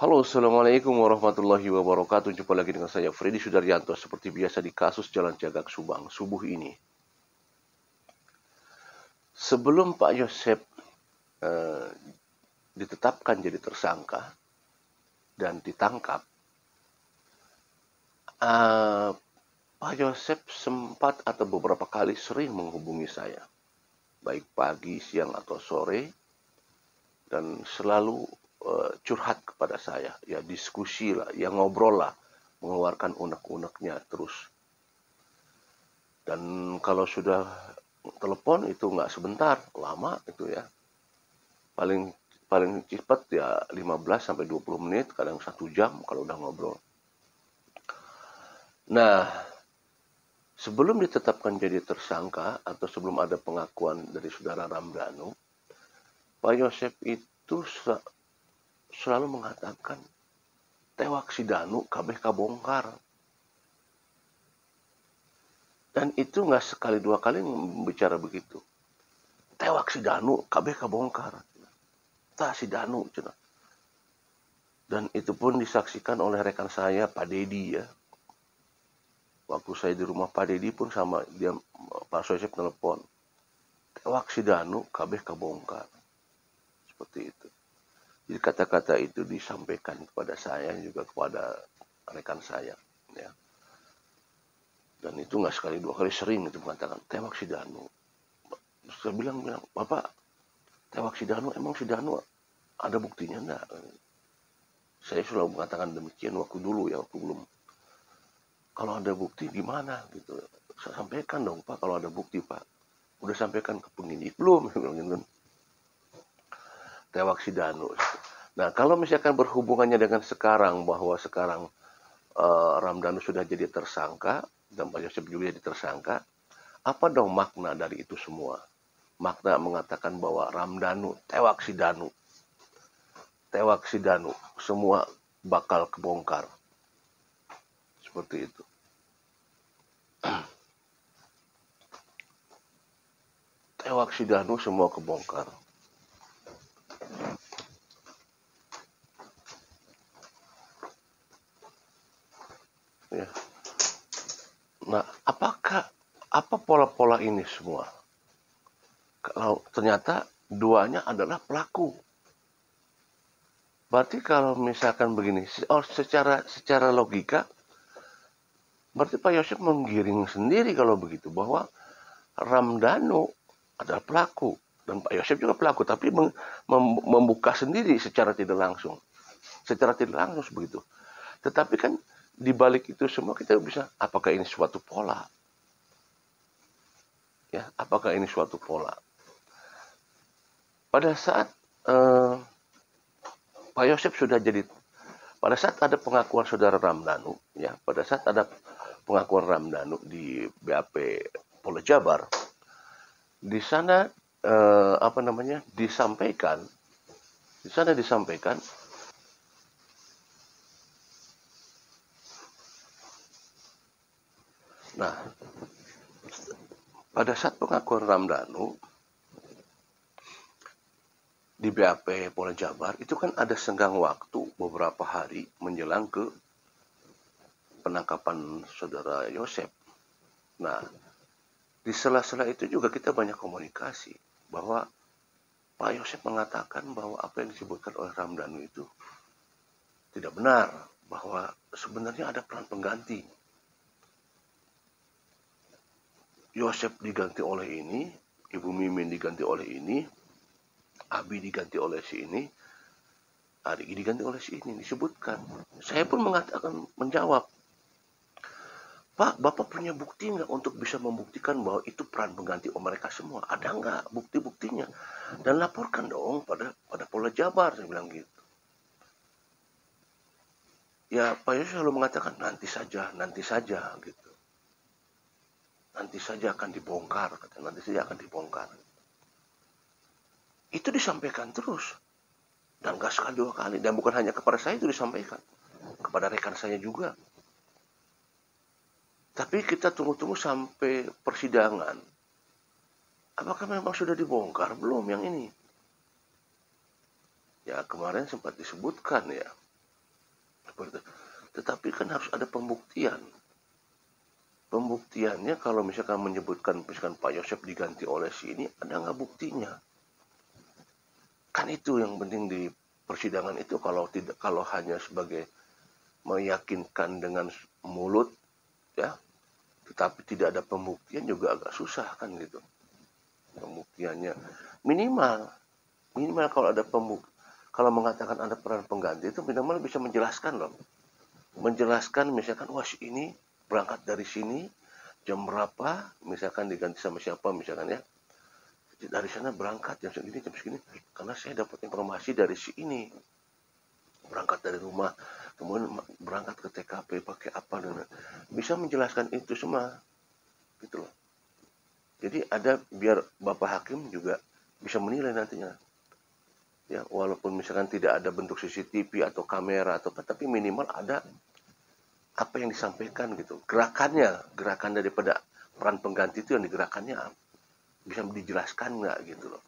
Halo, Assalamualaikum warahmatullahi wabarakatuh. Jumpa lagi dengan saya, Freddy Sudaryanto. Seperti biasa di kasus Jalan Cagak Subang, subuh ini. Sebelum Pak Yosep eh, ditetapkan jadi tersangka dan ditangkap, eh, Pak Yosep sempat atau beberapa kali sering menghubungi saya. Baik pagi, siang, atau sore. Dan selalu curhat kepada saya. Ya diskusi lah, ya ngobrol lah. Mengeluarkan unek-uneknya terus. Dan kalau sudah telepon itu nggak sebentar, lama itu ya. Paling paling cepat ya 15 sampai 20 menit, kadang 1 jam kalau udah ngobrol. Nah, sebelum ditetapkan jadi tersangka atau sebelum ada pengakuan dari saudara Ramdhanu, Pak Yosep itu selalu mengatakan tewak si Danu kabeh kabongkar. Dan itu nggak sekali dua kali bicara begitu. Tewak si Danu kabeh kabongkar. Tah si Danu cina. Dan itu pun disaksikan oleh rekan saya Pak Dedi ya. Waktu saya di rumah Pak Dedi pun sama dia, Pak Sosep telepon. Tewak si Danu kabeh kabongkar. Seperti itu. Jadi kata-kata itu disampaikan kepada saya juga kepada rekan saya ya. Dan itu nggak sekali dua kali, sering itu mengatakan tewak si Danu. Terus saya bilang, Bapak, tewak si Danu, emang si Danu ada buktinya enggak? Saya selalu mengatakan demikian waktu dulu ya, waktu belum. Kalau ada bukti gimana gitu. Saya sampaikan dong Pak, kalau ada bukti Pak. Udah sampaikan ke penyidik belum? Gitu. Tewak si Danu. Nah kalau misalkan berhubungannya dengan sekarang, bahwa sekarang Ramdhanu sudah jadi tersangka, dan Pak Yosep juga jadi tersangka, apa dong makna dari itu semua? Makna mengatakan bahwa Ramdhanu, tewak si Danu. Tewak si Danu, semua bakal kebongkar. Seperti itu. Tewak si Danu, semua kebongkar. Ya. Nah, apa pola-pola ini semua? Kalau ternyata duanya adalah pelaku. Berarti kalau misalkan begini, secara logika, berarti Pak Yosef menggiring sendiri kalau begitu, bahwa Ramdhanu adalah pelaku. Dan Pak Yosef juga pelaku, tapi membuka sendiri secara tidak langsung. Secara tidak langsung begitu. Tetapi kan di balik itu semua kita bisa, apakah ini suatu pola? Ya, apakah ini suatu pola? Pada saat Pak Yosef sudah jadi, pada saat ada pengakuan saudara Ramdhanu, ya, pada saat ada pengakuan Ramdhanu di BAP Polda Jabar, di sana disampaikan, nah, pada saat pengakuan Ramdhanu di BAP Polda Jabar itu kan ada senggang waktu beberapa hari menjelang ke penangkapan saudara Yosep. Nah, di sela-sela itu juga kita banyak komunikasi bahwa Pak Yosep mengatakan bahwa apa yang disebutkan oleh Ramdhanu itu tidak benar, bahwa sebenarnya ada peran pengganti. Yosep diganti oleh ini, Ibu Mimin diganti oleh ini, Abi diganti oleh si ini, Arigi diganti oleh si ini, disebutkan. Saya pun mengatakan, menjawab, Pak, Bapak punya bukti nggak untuk bisa membuktikan bahwa itu peran pengganti mereka semua? Ada nggak bukti-buktinya? Dan laporkan dong pada Polda Jabar, saya bilang gitu. Ya, Pak Yusuf selalu mengatakan nanti saja gitu. Nanti saja akan dibongkar, nanti saja akan dibongkar. Itu disampaikan terus. Dan gak sekali dua kali. Dan bukan hanya kepada saya itu disampaikan. Kepada rekan saya juga. Tapi kita tunggu-tunggu sampai persidangan. Apakah memang sudah dibongkar? Belum yang ini. Ya kemarin sempat disebutkan ya. Seperti itu. Tetapi kan harus ada pembuktian. Pembuktiannya kalau misalkan menyebutkan misalkan Pak Yosef diganti oleh si ini, ada nggak buktinya? Kan itu yang penting di persidangan itu, kalau hanya sebagai meyakinkan dengan mulut ya, tetapi tidak ada pembuktian juga agak susah kan gitu. Pembuktiannya minimal kalau ada kalau mengatakan ada peran pengganti itu minimal bisa menjelaskan loh. Menjelaskan misalkan wah ini berangkat dari sini jam berapa, misalkan diganti sama siapa misalkan ya. Dari sana berangkat jam segini karena saya dapat informasi dari si ini. Berangkat dari rumah, kemudian berangkat ke TKP pakai apa dan bisa menjelaskan itu semua gitu loh. Jadi ada biar Bapak Hakim juga bisa menilai nantinya. Ya, walaupun misalkan tidak ada bentuk CCTV atau kamera atau apa, tapi minimal ada apa yang disampaikan gitu. Gerakan daripada peran pengganti itu yang digerakannya bisa dijelaskan nggak gitu loh.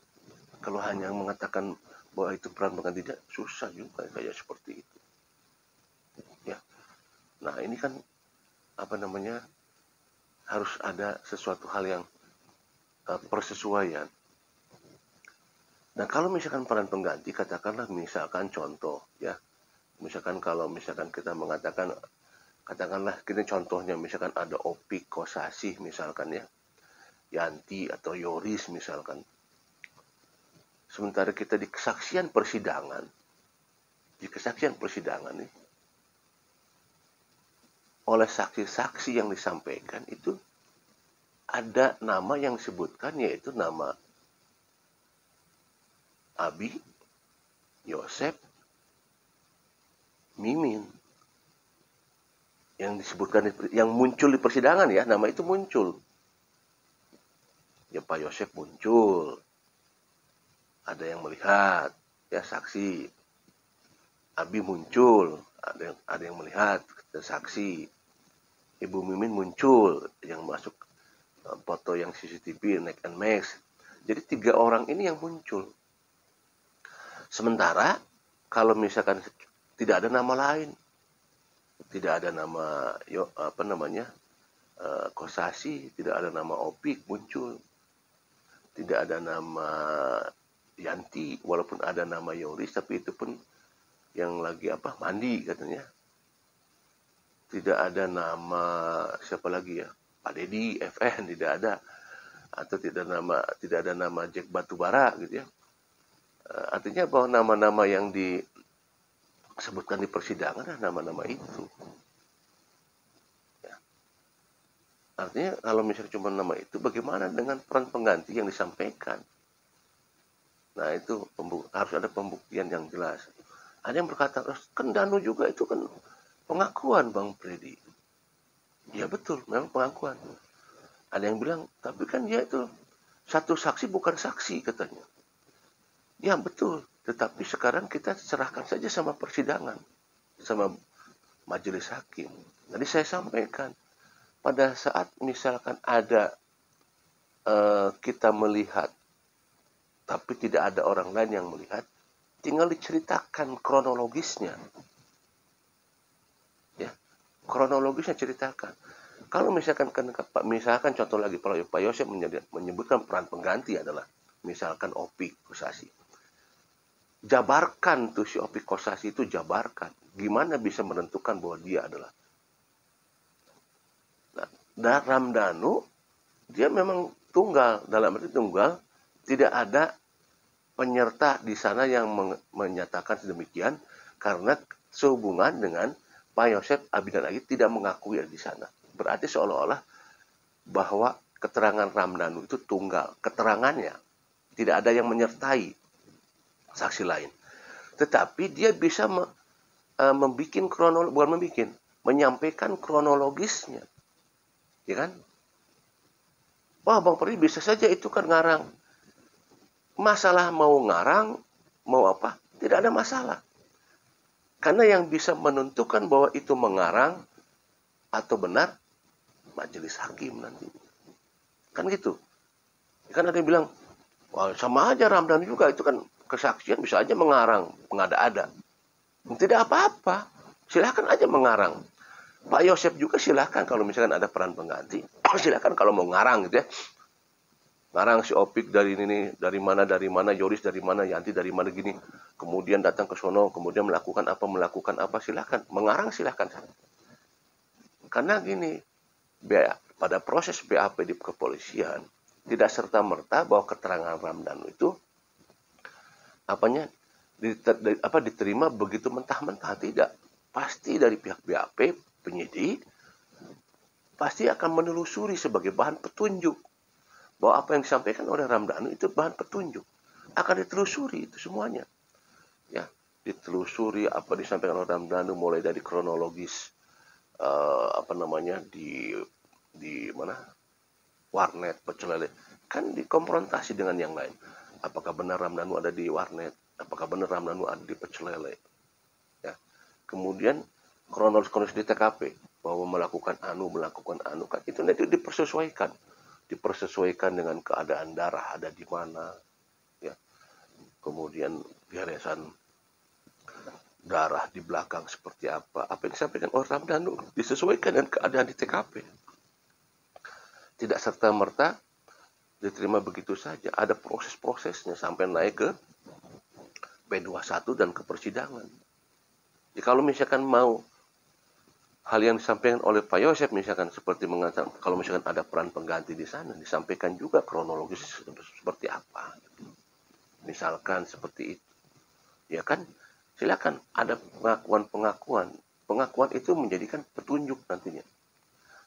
Kalau hanya mengatakan bahwa itu peran pengganti tidak, susah juga kayak seperti itu. Ya. Nah, ini kan apa namanya? Harus ada sesuatu hal yang persesuaian. Nah, kalau misalkan peran pengganti, katakanlah misalkan contoh ya. Misalkan kalau misalkan kita mengatakan, katakanlah kita contohnya misalkan ada Opik Kosasih misalkan ya. Yanti atau Yoris misalkan. Sementara kita di kesaksian persidangan nih, oleh saksi-saksi yang disampaikan itu ada nama yang disebutkan, yaitu nama Abi, Yosef, Mimin. Yang disebutkan, yang muncul di persidangan ya, nama itu muncul. Ya Pak Yosef muncul. Ada yang melihat, ya saksi. Abi muncul, ada yang melihat, saksi. Ibu Mimin muncul, yang masuk foto yang CCTV, Neck and Max. Jadi 3 orang ini yang muncul. Sementara kalau misalkan tidak ada nama lain, tidak ada nama Kosasih, tidak ada nama Opik muncul, tidak ada nama Yanti, walaupun ada nama Yoris, tapi itu pun yang lagi mandi katanya. Tidak ada nama siapa lagi ya, Pak Dedi, FN tidak ada, atau tidak ada nama Jack Batubara gitu ya. Artinya bahwa nama-nama yang disebutkan di persidangan adalah nama-nama itu. Ya. Artinya kalau misalnya cuma nama itu, bagaimana dengan peran pengganti yang disampaikan? Nah itu harus ada pembuktian yang jelas. Ada yang berkata, kan Danu juga itu kan pengakuan Bang Freddy. Ya betul, memang pengakuan. Ada yang bilang, tapi kan dia itu satu saksi bukan saksi katanya. Ya betul, tetapi sekarang kita serahkan saja sama persidangan, sama majelis hakim. Tadi saya sampaikan, pada saat misalkan ada kita melihat, tapi tidak ada orang lain yang melihat, tinggal diceritakan kronologisnya. Ya, kronologisnya ceritakan. Kalau misalkan contoh lagi, kalau Pak Yosef menyebutkan peran pengganti adalah misalkan Opik Kosasih. Jabarkan tuh si Opik Kosasih itu, jabarkan. Gimana bisa menentukan bahwa dia adalah. Nah, Ramdhanu dia memang tunggal, dalam arti tunggal, tidak ada penyerta di sana yang menyatakan sedemikian karena sehubungan dengan Pak Yosef Abi dan Agi tidak mengakui di sana. Berarti seolah-olah bahwa keterangan Ramdhanu itu tunggal, keterangannya tidak ada yang menyertai saksi lain. Tetapi dia bisa menyampaikan kronologisnya. Ya kan? Wah, Bang Freddy bisa saja itu kan ngarang. Masalah mau ngarang, mau apa, tidak ada masalah. Karena yang bisa menentukan bahwa itu mengarang atau benar, majelis hakim nanti. Kan gitu. Kan ada yang bilang, wah sama aja Ramdhanu juga, itu kan kesaksian bisa aja mengarang, mengada-ada. Tidak apa-apa. Silahkan aja mengarang. Pak Yosep juga silahkan kalau misalkan ada peran pengganti. Silahkan kalau mau ngarang gitu ya. Ngarang si Opik dari ini, dari mana, Yoris dari mana, Yanti dari mana gini. Kemudian datang ke sono, kemudian melakukan apa, silahkan. Mengarang silahkan. Karena gini, pada proses BAP di kepolisian, tidak serta-merta bahwa keterangan Ramdhanu itu diterima begitu mentah-mentah, tidak. Pasti dari pihak BAP, penyidik, pasti akan menelusuri sebagai bahan petunjuk. Bahwa apa yang disampaikan oleh Ramdhanu itu bahan petunjuk. Akan ditelusuri itu semuanya. Ya, ditelusuri apa disampaikan oleh Ramdhanu mulai dari kronologis di mana warnet pecel lele, kan dikonfrontasi dengan yang lain. Apakah benar Ramdhanu ada di warnet? Apakah benar Ramdhanu ada di pecel lele? Ya. Kemudian kronologis di TKP bahwa melakukan anu kan itu nanti dipersesuaikan dengan keadaan darah ada di mana, ya. Kemudian beresan darah di belakang seperti apa yang disampaikan oleh Ramdhanu disesuaikan dengan keadaan di TKP. Tidak serta-merta diterima begitu saja. Ada proses-prosesnya sampai naik ke P21 dan ke persidangan. Jadi kalau misalkan mau hal yang disampaikan oleh Pak Yosep misalkan seperti mengatakan kalau misalkan ada peran pengganti di sana disampaikan juga kronologis seperti apa. Misalkan seperti itu. Ya kan? Silakan ada pengakuan. Pengakuan itu menjadikan petunjuk nantinya.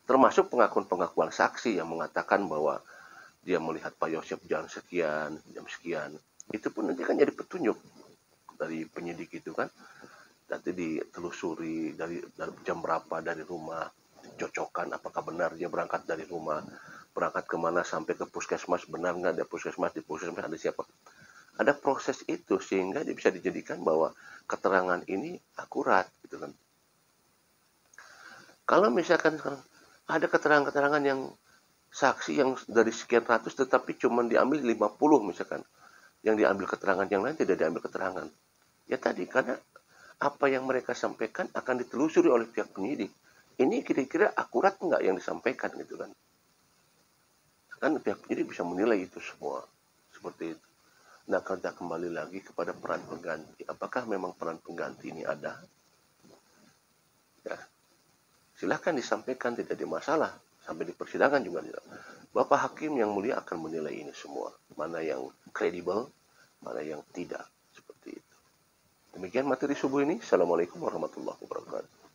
Termasuk pengakuan saksi yang mengatakan bahwa dia melihat Pak Yosep jam sekian. Itu pun nanti kan jadi petunjuk dari penyidik itu kan. Nanti ditelusuri dari jam berapa dari rumah, cocokkan apakah benar dia berangkat dari rumah, berangkat kemana sampai ke puskesmas, benar nggak ada puskesmas, di puskesmas ada siapa. Ada proses itu sehingga dia bisa dijadikan bahwa keterangan ini akurat gitu kan. Kalau misalkan ada keterangan-keterangan yang saksi yang dari sekian ratus tetapi cuma diambil 50 misalkan, yang diambil keterangan yang lain tidak diambil keterangan. Ya tadi karena apa yang mereka sampaikan akan ditelusuri oleh pihak penyidik. Ini kira-kira akurat nggak yang disampaikan gitu kan. Kan pihak penyidik bisa menilai itu semua. Seperti itu. Nah, kita kembali lagi kepada peran pengganti. Apakah memang peran pengganti ini ada? Ya, silahkan disampaikan, tidak ada masalah. Sampai di persidangan juga tidak. Bapak Hakim yang mulia akan menilai ini semua. Mana yang kredibel, mana yang tidak. Seperti itu. Demikian materi subuh ini. Assalamualaikum warahmatullahi wabarakatuh.